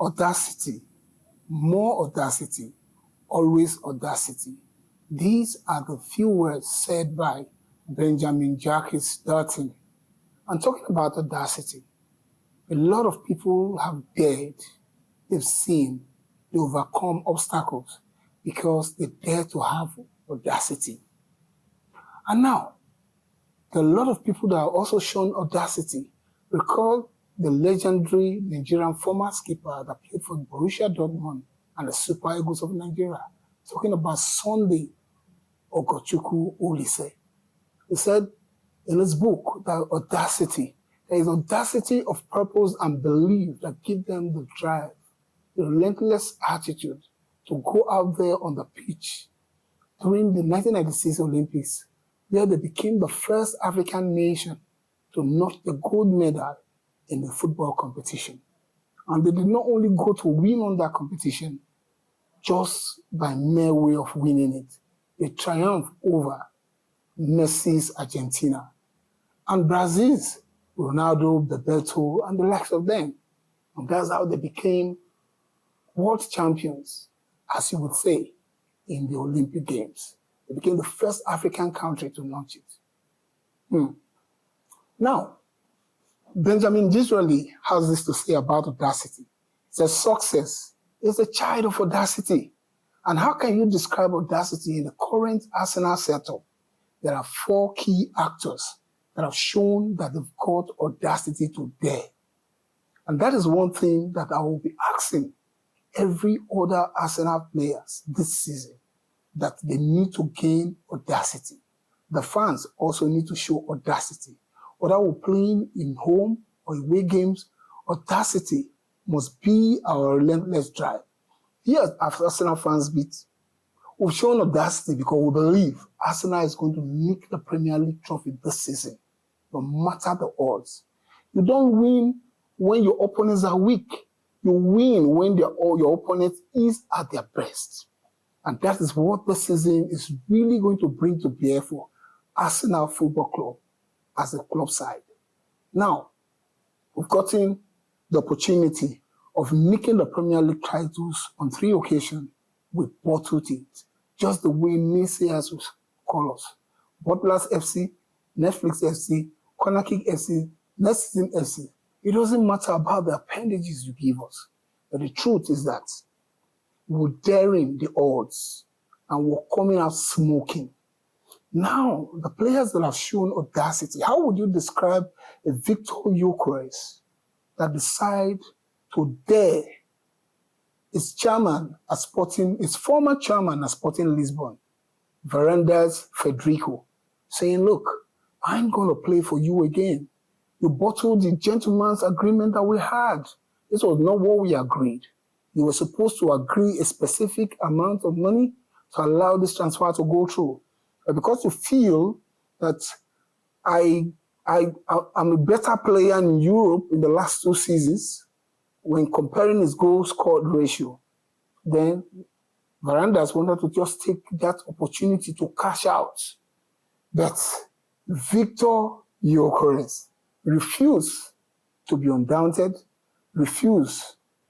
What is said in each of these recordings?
Audacity, more audacity, always audacity. These are the few words said by Benjamin Jacques Dalton. And talking about audacity, a lot of people have dared, they've seen, they overcome obstacles because they dare to have audacity. And now, there are a lot of people that have also shown audacity. Recall the legendary Nigerian former skipper that played for Borussia Dortmund and the Super Eagles of Nigeria, talking about Sunday Ogochukwu Olise. He said in his book that audacity, there is audacity of purpose and belief that give them the drive, the relentless attitude to go out there on the pitch during the 1996 Olympics, where they became the first African nation to knock the gold medal in the football competition. And they did not only go to win on that competition just by mere way of winning it. They triumphed over Messi's Argentina and Brazil's Ronaldo, Bebeto, and the likes of them. And that's how they became world champions, as you would say, in the Olympic Games. They became the first African country to launch it. Now, Benjamin Disraeli has this to say about audacity. He says, success is a child of audacity. And how can you describe audacity in the current Arsenal setup? There are 4 key actors that have shown that they've got audacity to dare. And that is one thing that I will be asking every other Arsenal players this season, that they need to gain audacity. The fans also need to show audacity. Whether we're playing in home or away games, audacity must be our relentless drive. Here at Arsenal Fans Beat, we've shown audacity because we believe Arsenal is going to nick the Premier League trophy this season, no matter the odds. You don't win when your opponents are weak. You win when your opponent is at their best. And that is what this season is really going to bring to bear for Arsenal Football Club as a club side. Now, we've gotten the opportunity of nicking the Premier League titles on 3 occasions with bottled it, just the way naysayers will call us. Butlers FC, Netflix FC, Corner Kick FC, Next Season FC. It doesn't matter about the appendages you give us. But the truth is that we're daring the odds and we're coming out smoking. Now, the players that have shown audacity, how would you describe a Victor Gyökeres that decide to dare his former chairman at Sporting Lisbon, Varandas Federico, saying, look, I'm going to play for you again. You bottled the gentleman's agreement that we had. This was not what we agreed. You were supposed to agree a specific amount of money to allow this transfer to go through. But because you feel that I'm a better player in Europe in the last 2 seasons, when comparing his goal scored ratio, then Varandas wanted to just take that opportunity to cash out. But Victor Gyökeres refused to be undaunted, refused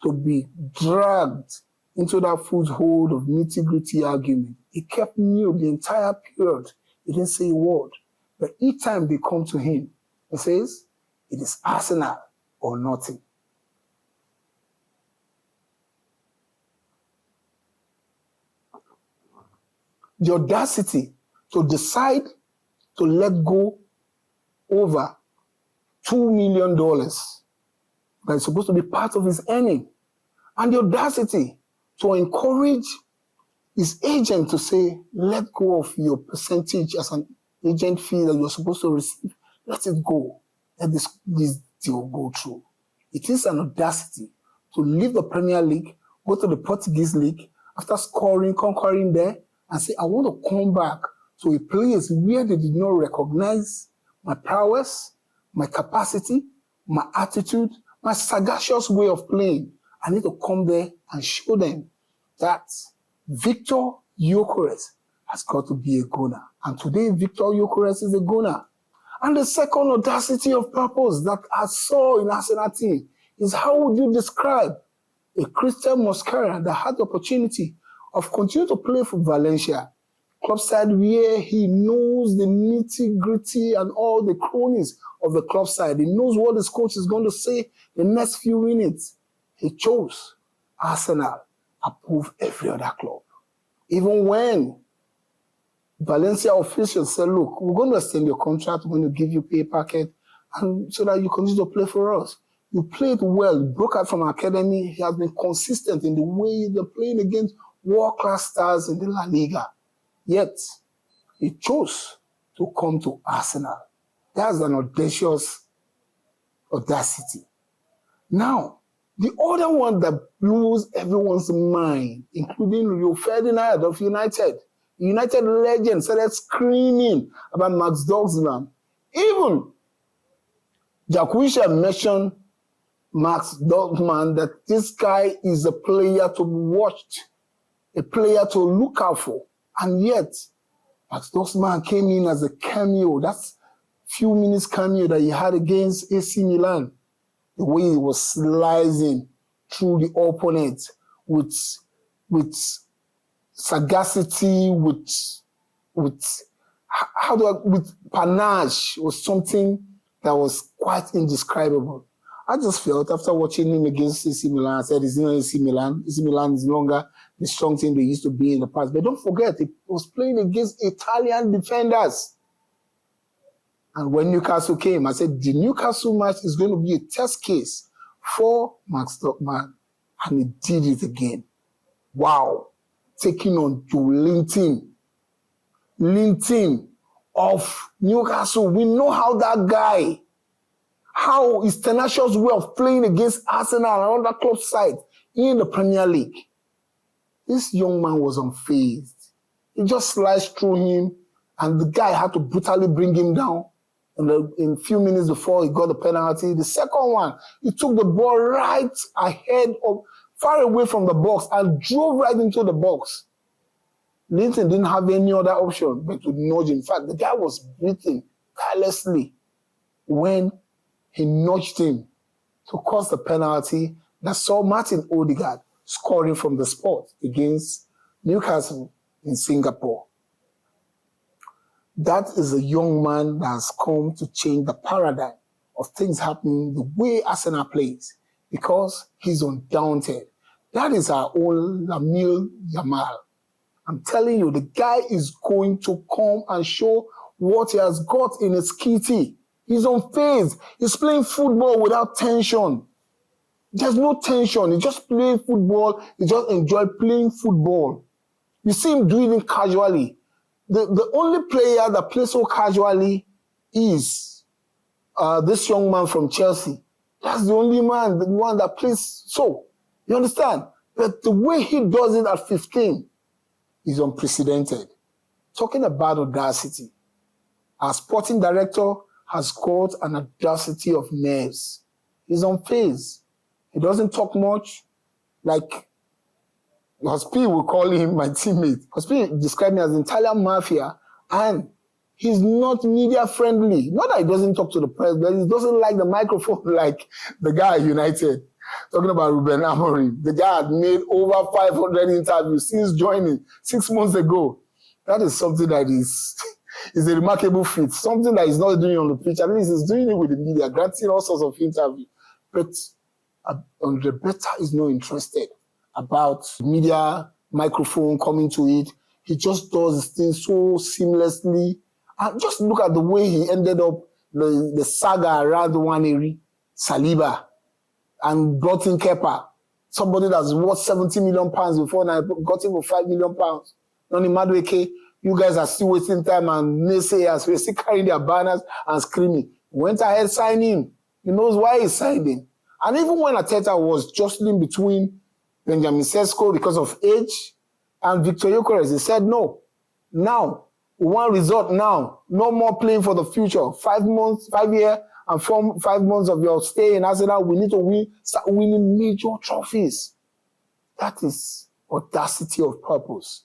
to be dragged into that foothold of nitty-gritty argument. He kept mute the entire period. He didn't say a word. But each time they come to him, he says, it is Arsenal or nothing. The audacity to decide to let go over $2 million that is supposed to be part of his earning. And the audacity to encourage his agent to say, let go of your percentage as an agent fee that you're supposed to receive. Let it go. Let this deal go through. It is an audacity to leave the Premier League, go to the Portuguese League, after conquering there, and say, I want to come back to a place where they did not recognize my prowess, my capacity, my attitude, my sagacious way of playing. I need to come there and show them that Victor Gyökeres has got to be a goner. And today, Victor Gyökeres is a goner. And the second audacity of purpose that I saw in Arsenal team is, how would you describe a Christian Mosquera that had the opportunity of continuing to play for Valencia, club side where he knows the nitty-gritty and all the cronies of the club side. He knows what his coach is going to say the next few minutes. He chose Arsenal above every other club. Even when Valencia officials said, look, we're going to extend your contract, we're going to give you pay packet, and so that you continue to play for us. You played well, broke out from academy. He has been consistent in the way they're playing against world-class stars in the La Liga. Yet, he chose to come to Arsenal. That's an audacious audacity. Now, the other one that blows everyone's mind, including Rio Ferdinand of United, United legend, started screaming about Max Doxman. Even Jacquisha mentioned Max Doxman that this guy is a player to watch, a player to look out for. And yet, Max Doxman came in as a cameo. That's few minutes cameo that he had against AC Milan. The way he was slicing through the opponent with sagacity, with panache was something that was quite indescribable. I just felt after watching him against AC Milan, I said, it's not AC Milan. AC Milan is no longer the strong team they used to be in the past. But don't forget, he was playing against Italian defenders. And when Newcastle came, I said, the Newcastle match is going to be a test case for Max Doxman. And he did it again. Wow. Taking on Joe Linton. Linton of Newcastle. We know how that guy, how his tenacious way of playing against Arsenal and other club side in the Premier League. This young man was unfazed. He just sliced through him, and the guy had to brutally bring him down. In a few minutes before he got the penalty. The second one, he took the ball right ahead of, far away from the box and drove right into the box. Linton didn't have any other option but to nudge. In fact, the guy was breathing tirelessly when he nudged him to cause the penalty that saw Martin Odegaard scoring from the spot against Newcastle in Singapore. That is a young man that has come to change the paradigm of things happening the way Arsenal plays because he's undaunted. That is our own Lamine Yamal. I'm telling you, the guy is going to come and show what he has got in his kitty. He's unfazed. He's playing football without tension. There's no tension. He just plays football. He just enjoys playing football. You see him doing it casually. The only player that plays so casually is this young man from Chelsea. That's the only man, the one that plays so. You understand? But the way he does it at 15 is unprecedented. Talking about audacity, our sporting director has got an audacity of nerves. He's unfazed. He doesn't talk much. Like Hospi will call him my teammate. Hospi described me as an Italian mafia, and he's not media friendly. Not that he doesn't talk to the press, but he doesn't like the microphone like the guy at United. Talking about Ruben Amorim. The guy had made over 500 interviews since joining 6 months ago. That is something that is a remarkable feat. Something that he's not doing on the pitch. At least he's doing it with the media, granting all sorts of interviews. But Andre Beta is not interested about media microphone coming to it. He just does his thing so seamlessly. And just look at the way he ended up the saga around Waneri, Saliba, and brought in Kepa, somebody that's worth 70 million pounds before, and I got him for 5 million pounds. Noni Madueke, you guys are still wasting time, and naysayers, we're still carrying their banners and screaming. Went ahead, signed him. He knows why he signed him. And even when Arteta was jostling between Benjamin Sesko because of age and Victor Gyökeres, he said no. Now, we want result now. No more playing for the future. 5 months, 5 years, and 5 months of your stay in Arsenal, we need to start winning major trophies. That is audacity of purpose.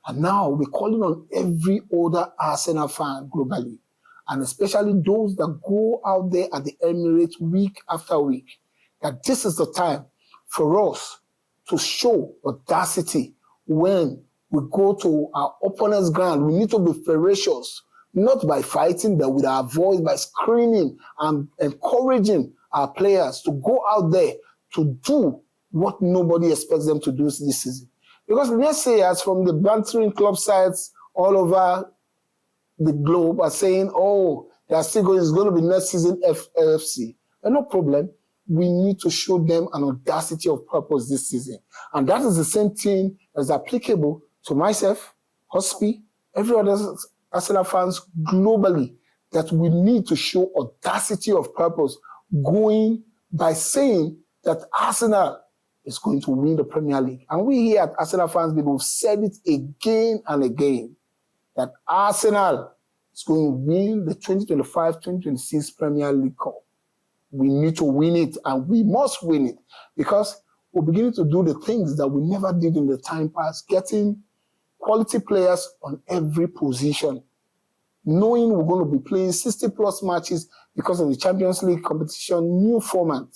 And now we're calling on every other Arsenal fan globally, and especially those that go out there at the Emirates week after week, that this is the time for us to show audacity when we go to our opponent's ground. We need to be ferocious, not by fighting, but with our voice, by screaming and encouraging our players to go out there to do what nobody expects them to do this season. Because let's say, as from the bantering club sides all over the globe are saying, oh, they are still going, it's going to be next season FFC. And no problem. We need to show them an audacity of purpose this season. And that is the same thing that is applicable to myself, Hospi, every other Arsenal fans globally, that we need to show audacity of purpose, going by saying that Arsenal is going to win the Premier League. And we here at Arsenal Fans, we've said it again and again, that Arsenal is going to win the 2025-2026 Premier League Cup. We need to win it, and we must win it, because we're beginning to do the things that we never did in the time past, getting quality players on every position, knowing we're going to be playing 60-plus matches because of the Champions League competition, new format.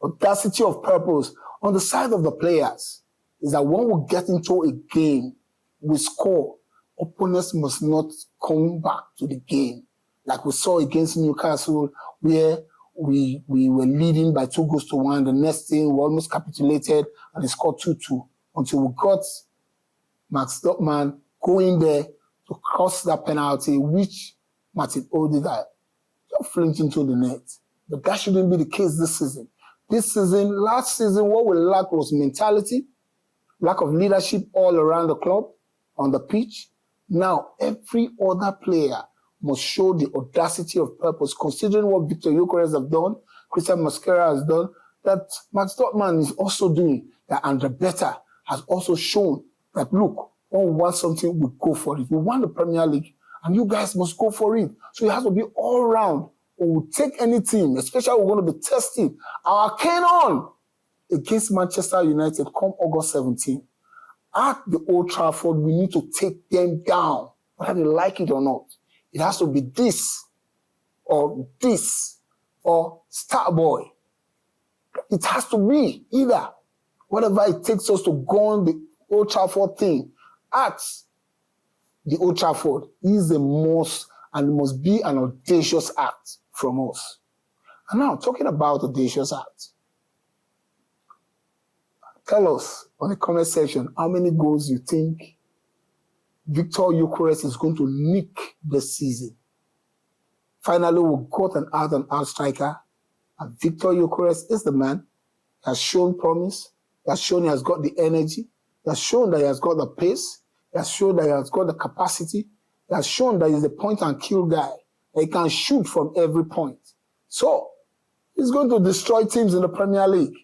Audacity of purpose on the side of the players is that when we get into a game, we score. Opponents must not come back to the game. Like we saw against Newcastle, where we were leading by 2-1. The next thing, we almost capitulated and they scored 2-2 until we got Max Stockman going there to cross that penalty, which Martin Odegaard just flinched into the net. But that shouldn't be the case this season. This season, last season, what we lacked was mentality, lack of leadership all around the club, on the pitch. Now, every other player must show the audacity of purpose, considering what Victor Gyökeres has done, Christian Mosquera has done, that Max Dortmund is also doing, that Andre Beta has also shown that, look, when we want something, we go for it. We want the Premier League, and you guys must go for it. So it has to be all round. We'll take any team, especially we're going to be testing our cannon against Manchester United come August 17. At the Old Trafford, we need to take them down, whether they like it or not. It has to be this or Starboy. It has to be either. Whatever it takes us to go on the Old Trafford thing at the Old Trafford is the most, and must be an audacious act from us. And now, talking about audacious acts, tell us on the comment section how many goals you think Victor Gyökeres is going to nick this season. Finally, we got an out-and-out striker, and Victor Gyökeres is the man. He has shown promise. He has shown he has got the energy. He has shown that he has got the pace. He has shown that he has got the capacity. He has shown that he's a point-and-kill guy. He can shoot from every point. So, he's going to destroy teams in the Premier League.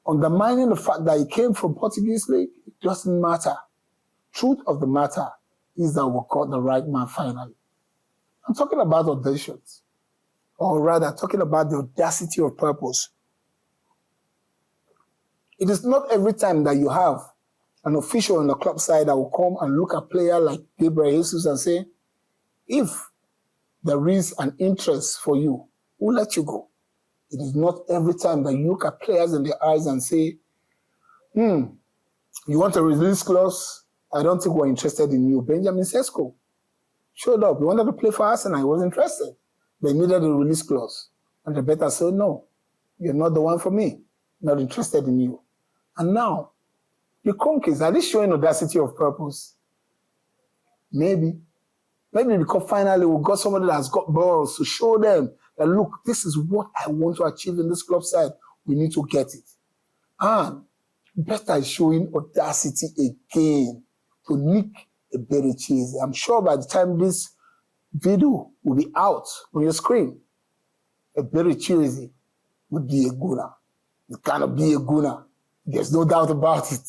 Undermining the fact that he came from Portuguese League, it doesn't matter. Truth of the matter is that we got the right man finally. I'm talking about audacious, or rather talking about the audacity of purpose. It is not every time that you have an official on the club side that will come and look at a player like Gabriel Jesus and say, if there is an interest for you, we'll let you go. It is not every time that you look at players in their eyes and say, you want a release clause? I don't think we're interested in you. Benjamin Sesko showed up. He wanted to play for Arsenal. He was interested. They needed a release clause. And the better said, no, you're not the one for me. Not interested in you. And now, the Conkeys, are they showing audacity of purpose? Maybe. Maybe because finally we got somebody that has got balls to show them that, look, this is what I want to achieve in this club side. We need to get it. And Beta is showing audacity again to nick a Berechese. I'm sure by the time this video will be out on your screen, a Berechese would be a gunner. It cannot be a gunner. There's no doubt about it.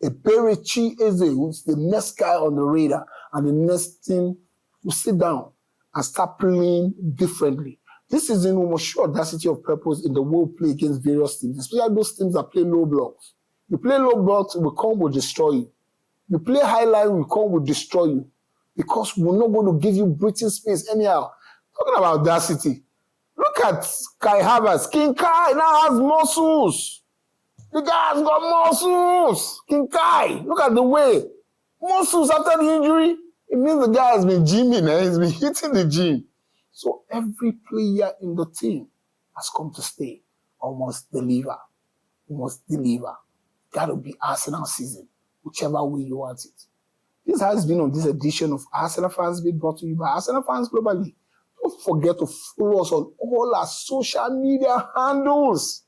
A Berechese who's the next guy on the radar, and the next team will sit down and start playing differently. This season, we must show audacity of purpose in the way we play against various teams, especially those teams that play low blocks. You play low blocks, we come, we'll destroy you. You play high line, we come, we'll destroy you. Because we're not going to give you breathing space anyhow. Talking about audacity. Look at Kai Havertz. King Kai now has muscles. The guy has got muscles. King Kai, look at the way. Muscles after the injury. It means the guy has been gymming and he's been hitting the gym. So every player in the team has come to stay or must deliver. You must deliver. Got to be Arsenal season, whichever way you want it. This has been on this edition of Arsenal Fans Beat, brought to you by Arsenal Fans Globally. Don't forget to follow us on all our social media handles.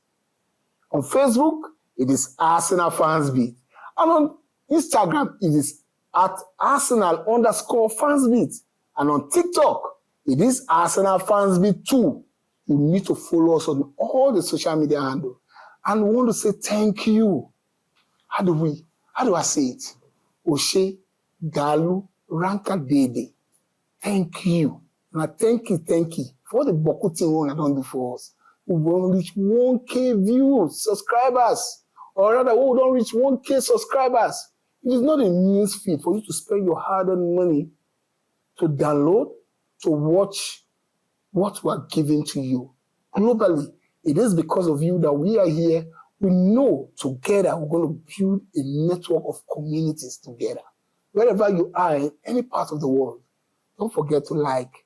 On Facebook, it is Arsenal Fans Beat. And on Instagram, it is at Arsenal_Fans Beat. And on TikTok, it is Arsenal Fans Beat 2. You need to follow us on all the social media handles. And we want to say thank you. How do I say it? Oshe Galu Ranka Dede. Thank you. And thank you for the Bokutin one I don't do for us. We will reach 1K views, subscribers. Or rather, we don't reach 1K subscribers. It is not a news feed for you to spend your hard-earned money to download, to watch what we are giving to you. Globally, it is because of you that we are here. We know together we're going to build a network of communities together. Wherever you are in any part of the world, don't forget to like,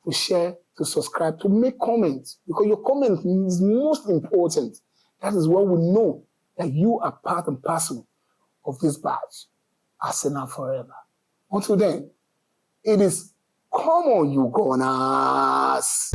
to share, to subscribe, to make comments, because your comment is most important. That is when we know that you are part and parcel of this badge. Arsenal forever. Until then, it is come on, you Gunners.